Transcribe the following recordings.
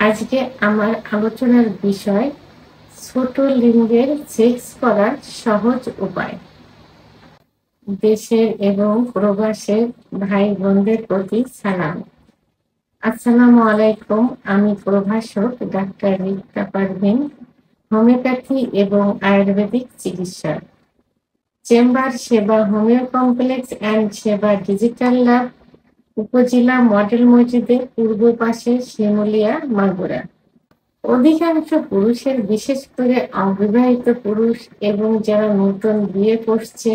আজকে আমার আলোচনার বিষয় ছোট লিঙ্গের সেক্স করার সহজ উপায়। দেশের এবং প্রবাসের ভাই বোনদের প্রতি সালাম। আসসালামু আলাইকুম। আমি প্রভাষক ডাক্তার রিক্তা পারভিন, হোমিওপ্যাথি এবং আয়ুর্বেদিক চিকিৎসক। চেম্বার সেবা হোমিও কমপ্লেক্স অ্যান্ড সেবা ডিজিটাল ল্যাব, উপজেলা মডেল মসজিদের পূর্ব পাশে, শিমুলিয়া, মাগুরা। অধিকাংশ পুরুষের, বিশেষ করে অবিবাহিত পুরুষ এবং যারা নতুন বিয়ে করছে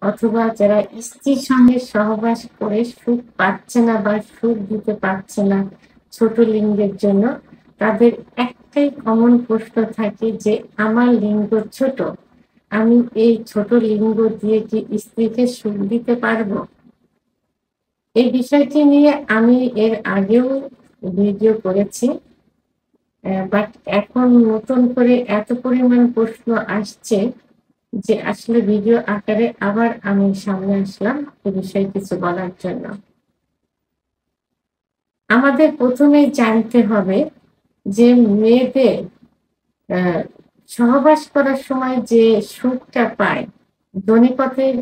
অথবা যারা স্ত্রীর সঙ্গে সহবাস করে সুখ পাচ্ছে না বা সুখ দিতে পারছে না ছোট লিঙ্গের জন্য, তাদের একটাই কমন প্রশ্ন থাকে যে আমার লিঙ্গ ছোট, আমি এই ছোট লিঙ্গ দিয়ে কি স্ত্রীকে সুখ দিতে পারবো? এই বিষয়টি নিয়ে আমি এর আগেও ভিডিও করেছি, বাট এখন নতুন করে এত পরিমাণ প্রশ্ন আসছে যে আসলে ভিডিও আকারে আবার আমি সামনে আসলাম এ বিষয়ে কিছু বলার জন্য। আমাদের প্রথমেই জানতে হবে যে মেয়েদের সহবাস করার সময় যে সুখটা পায়, যোনিপথের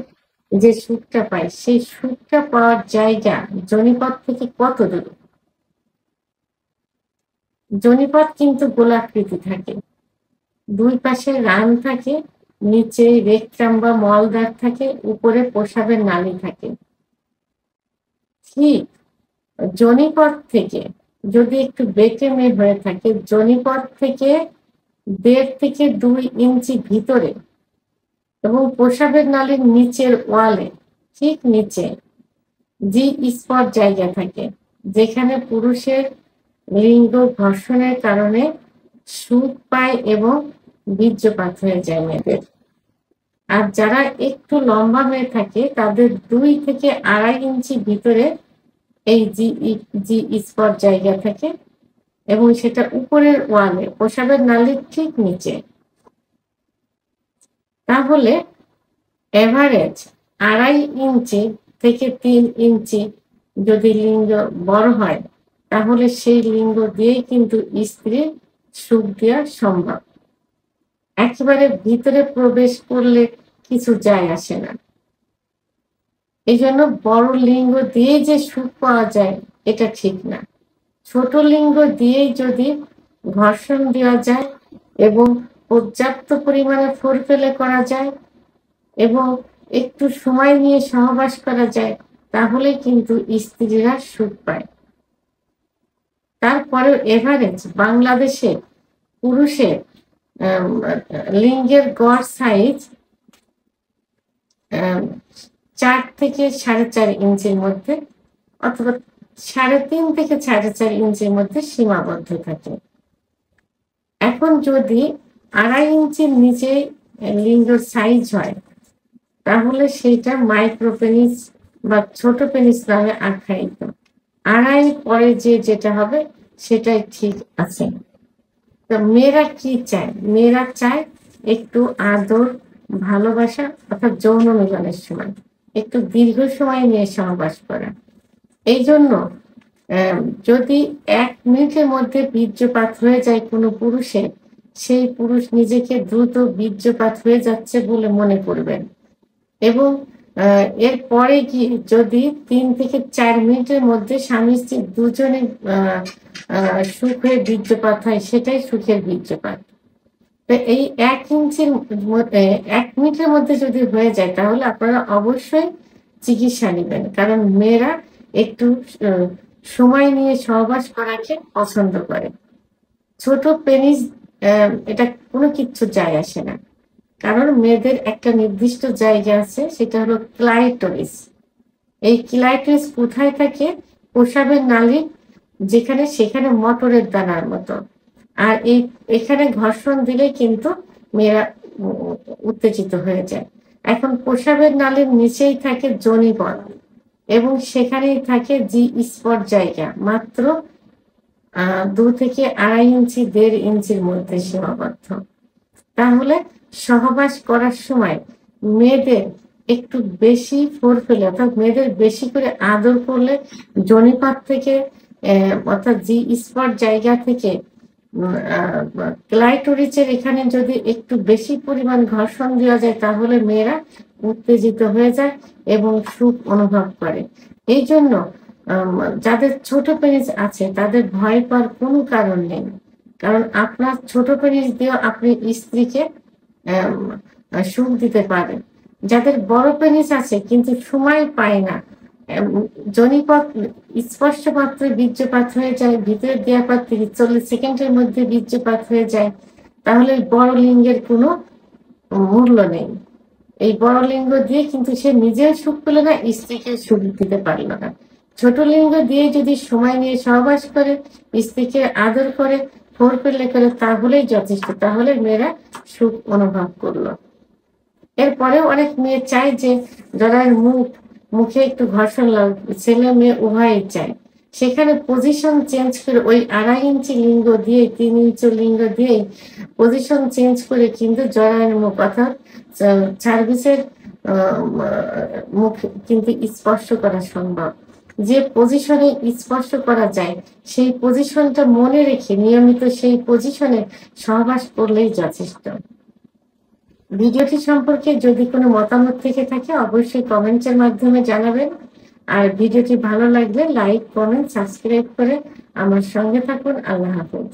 যে সুখটা পায়, সেই সুখটা পাওয়ার জায়গা যোনিপথ থেকে কত দূর? যোনিপথ কিন্তু গোলাকৃতি থাকে, দুই পাশে রান থাকে, নিচে রেকটাম বা মলদ্বার থাকে, উপরে প্রস্রাবের নালী থাকে। ঠিক যোনিপথ থেকে যদি একটু বেঁকে হয়ে থাকে, যোনিপথ থেকে 1.5 থেকে 2 ইঞ্চি ভিতরে এবং প্রস্রাবের নালীর নিচের ওয়ালে ঠিক নিচে জি স্পট জায়গা থাকে, যেখানে পুরুষের লিঙ্গ ঘর্ষণের কারণে সুখ পায় এবং বীর্যপাত হয়ে যায় মেয়েদের। আর যারা একটু লম্বা হয়ে থাকে তাদের 2 থেকে 2.5 ইঞ্চি ভিতরে এই জি স্পট জায়গা থাকে এবং সেটা উপরের ওয়ালে প্রস্রাবের নালীর ঠিক নিচে। তাহলে এভারেজ 2.5 ইঞ্চি থেকে 3 ইঞ্চি যদি লিঙ্গ বড় হয়, তাহলে সেই লিঙ্গ দিয়েই কিন্তু স্ত্রীর সুখ দেওয়া সম্ভব। একেবারে ভিতরে প্রবেশ করলে কিছু যায় আসে না। এই জন্য বড় লিঙ্গ দিয়েই যে সুখ পাওয়া যায় এটা ঠিক না। ছোট লিঙ্গ দিয়েই যদি ঘর্ষণ দেওয়া যায় এবং পর্যাপ্ত পরিমাণে ফোরপ্লে করা যায় এবং একটু সময় নিয়ে সহবাস করা যায়, তাহলে কিন্তু স্ত্রীরা সুখ পায়। তারপরেও এভারেজ বাংলাদেশে পুরুষের লিঙ্গের গড় সাইজ 4 থেকে 4.5 ইঞ্চির মধ্যে অথবা 3.5 থেকে 4.5 ইঞ্চির মধ্যে সীমাবদ্ধ থাকে। এখন যদি 2.5 ইঞ্চির নিচে লিঙ্গের সাইজ হয়, তাহলে সেইটা মাইক্রোপেনিস বা ছোট পেনিস নামে আখ্যায়িত। 2.5 পরে যেটা হবে সেটাই ঠিক আছে। তো মেয়েরা কি চায়? মেয়েরা চায় একটু আদর, ভালোবাসা, অর্থাৎ যৌন মিলনের সময় একটু দীর্ঘ সময় নিয়ে সহবাস করা। এই জন্য যদি 1 মিনিটের মধ্যে বীর্যপাত হয়ে যায় কোনো পুরুষের, সেই পুরুষ নিজেকে দ্রুত বীর্যপাত হয়ে যাচ্ছে বলে মনে করবেন এবং এরপরে কি যদি 3 থেকে 4 মিনিটের মধ্যে স্বামী স্ত্রী দুজনে সুখ হয়ে বীর্যপাত হয়, সেটাই সুখের বীর্যপাত। তো এই 1 ইঞ্চির 1 মিনিটের মধ্যে যদি হয়ে যায়, তাহলে আপনারা অবশ্যই চিকিৎসা নেবেন, কারণ মেয়েরা একটু সময় নিয়ে সহবাস করাকে পছন্দ করে। ছোট পেনিস এটা কোনো কিচ্ছু যায় আসে না, কারণ মেয়েদের একটা নির্দিষ্ট জায়গা আছে, সেটা হলো ক্লাইটোরিস। এই ক্লাইটোরিস কোথায় থাকে? প্রস্রাবের নালী যেখানে, সেখানে মটরের দানার মতো। আর এখানে ঘর্ষণ দিলে কিন্তু মেয়েরা উত্তেজিত হয়ে যায়। এখন প্রস্রাবের নালীর নিচেই থাকে যোনিপথ এবং সেখানেই থাকে জি স্পট জায়গা, মাত্র 2 থেকে 2.5 ইঞ্চি 1.5 ইঞ্চির মধ্যে সীমাবদ্ধ। তাহলে সহবাস করার সময় মেয়েদের একটু বেশি ফোরপ্লে, অর্থাৎ মেয়েদের বেশি করে আদর করলে যোনিপথ থেকে অর্থাৎ জি স্পট জায়গা থেকে ক্লাইটোরিসের এখানে যদি একটু বেশি পরিমাণ ঘর্ষণ দেওয়া যায় তাহলে মেয়েরা উত্তেজিত হয়ে যায় এবং সুখ অনুভব করে। এই জন্য যাদের ছোট পেনিস আছে তাদের ভয় পাওয়ার কোনো কারণ নেই, কারণ আপনার ছোট পেনিস দিয়েও আপনি স্ত্রীকে সুখ দিতে পারেন। যাদের বড় পেনিস আছে কিন্তু সময় পায় না, যোনিপথ স্পর্শ মাত্র বীর্যপাত হয়ে যায়, ভিতরে দেওয়ার পর 30-40 সেকেন্ডের মধ্যে বীর্যপাত হয়ে যায়, তাহলে বড় লিঙ্গের কোনো মূল্য নেই। এই বড় লিঙ্গ দিয়ে কিন্তু সে নিজেও সুখ পেল না, স্ত্রীকে সুখ দিতে পারল না। ছোট লিঙ্গ দিয়ে যদি সময় নিয়ে সহবাস করে, স্ত্রীকে আদর করে, ফোর পেলে করে, তাহলেই যথেষ্ট, তাহলে মেয়েরা সুখ অনুভব করলো। এরপরেও অনেক মেয়ে চায় যে জরায়ের মুখে একটু ঘর্ষণ লাগবে, ছেলে মেয়ে উভয়ই চায়। সেখানে পজিশন চেঞ্জ করে ওই 2.5 ইঞ্চি লিঙ্গ দিয়ে 3 ইঞ্চি লিঙ্গ দিয়ে পজিশন চেঞ্জ করে কিন্তু জরায়ের মুখ অর্থাৎ সার্ভিসের মুখ কিন্তু স্পর্শ করা সম্ভব। যে পজিশনে স্পর্শ করা যায় সেই পজিশনটা মনে রেখে নিয়মিত সেই পজিশনে সহবাস করলেই যথেষ্ট। ভিডিওটি সম্পর্কে যদি কোনো মতামত থেকে থাকে অবশ্যই কমেন্টের মাধ্যমে জানাবেন। আর ভিডিওটি ভালো লাগলে লাইক, কমেন্ট, সাবস্ক্রাইব করে আমার সঙ্গে থাকুন। আল্লাহ হাফেজ।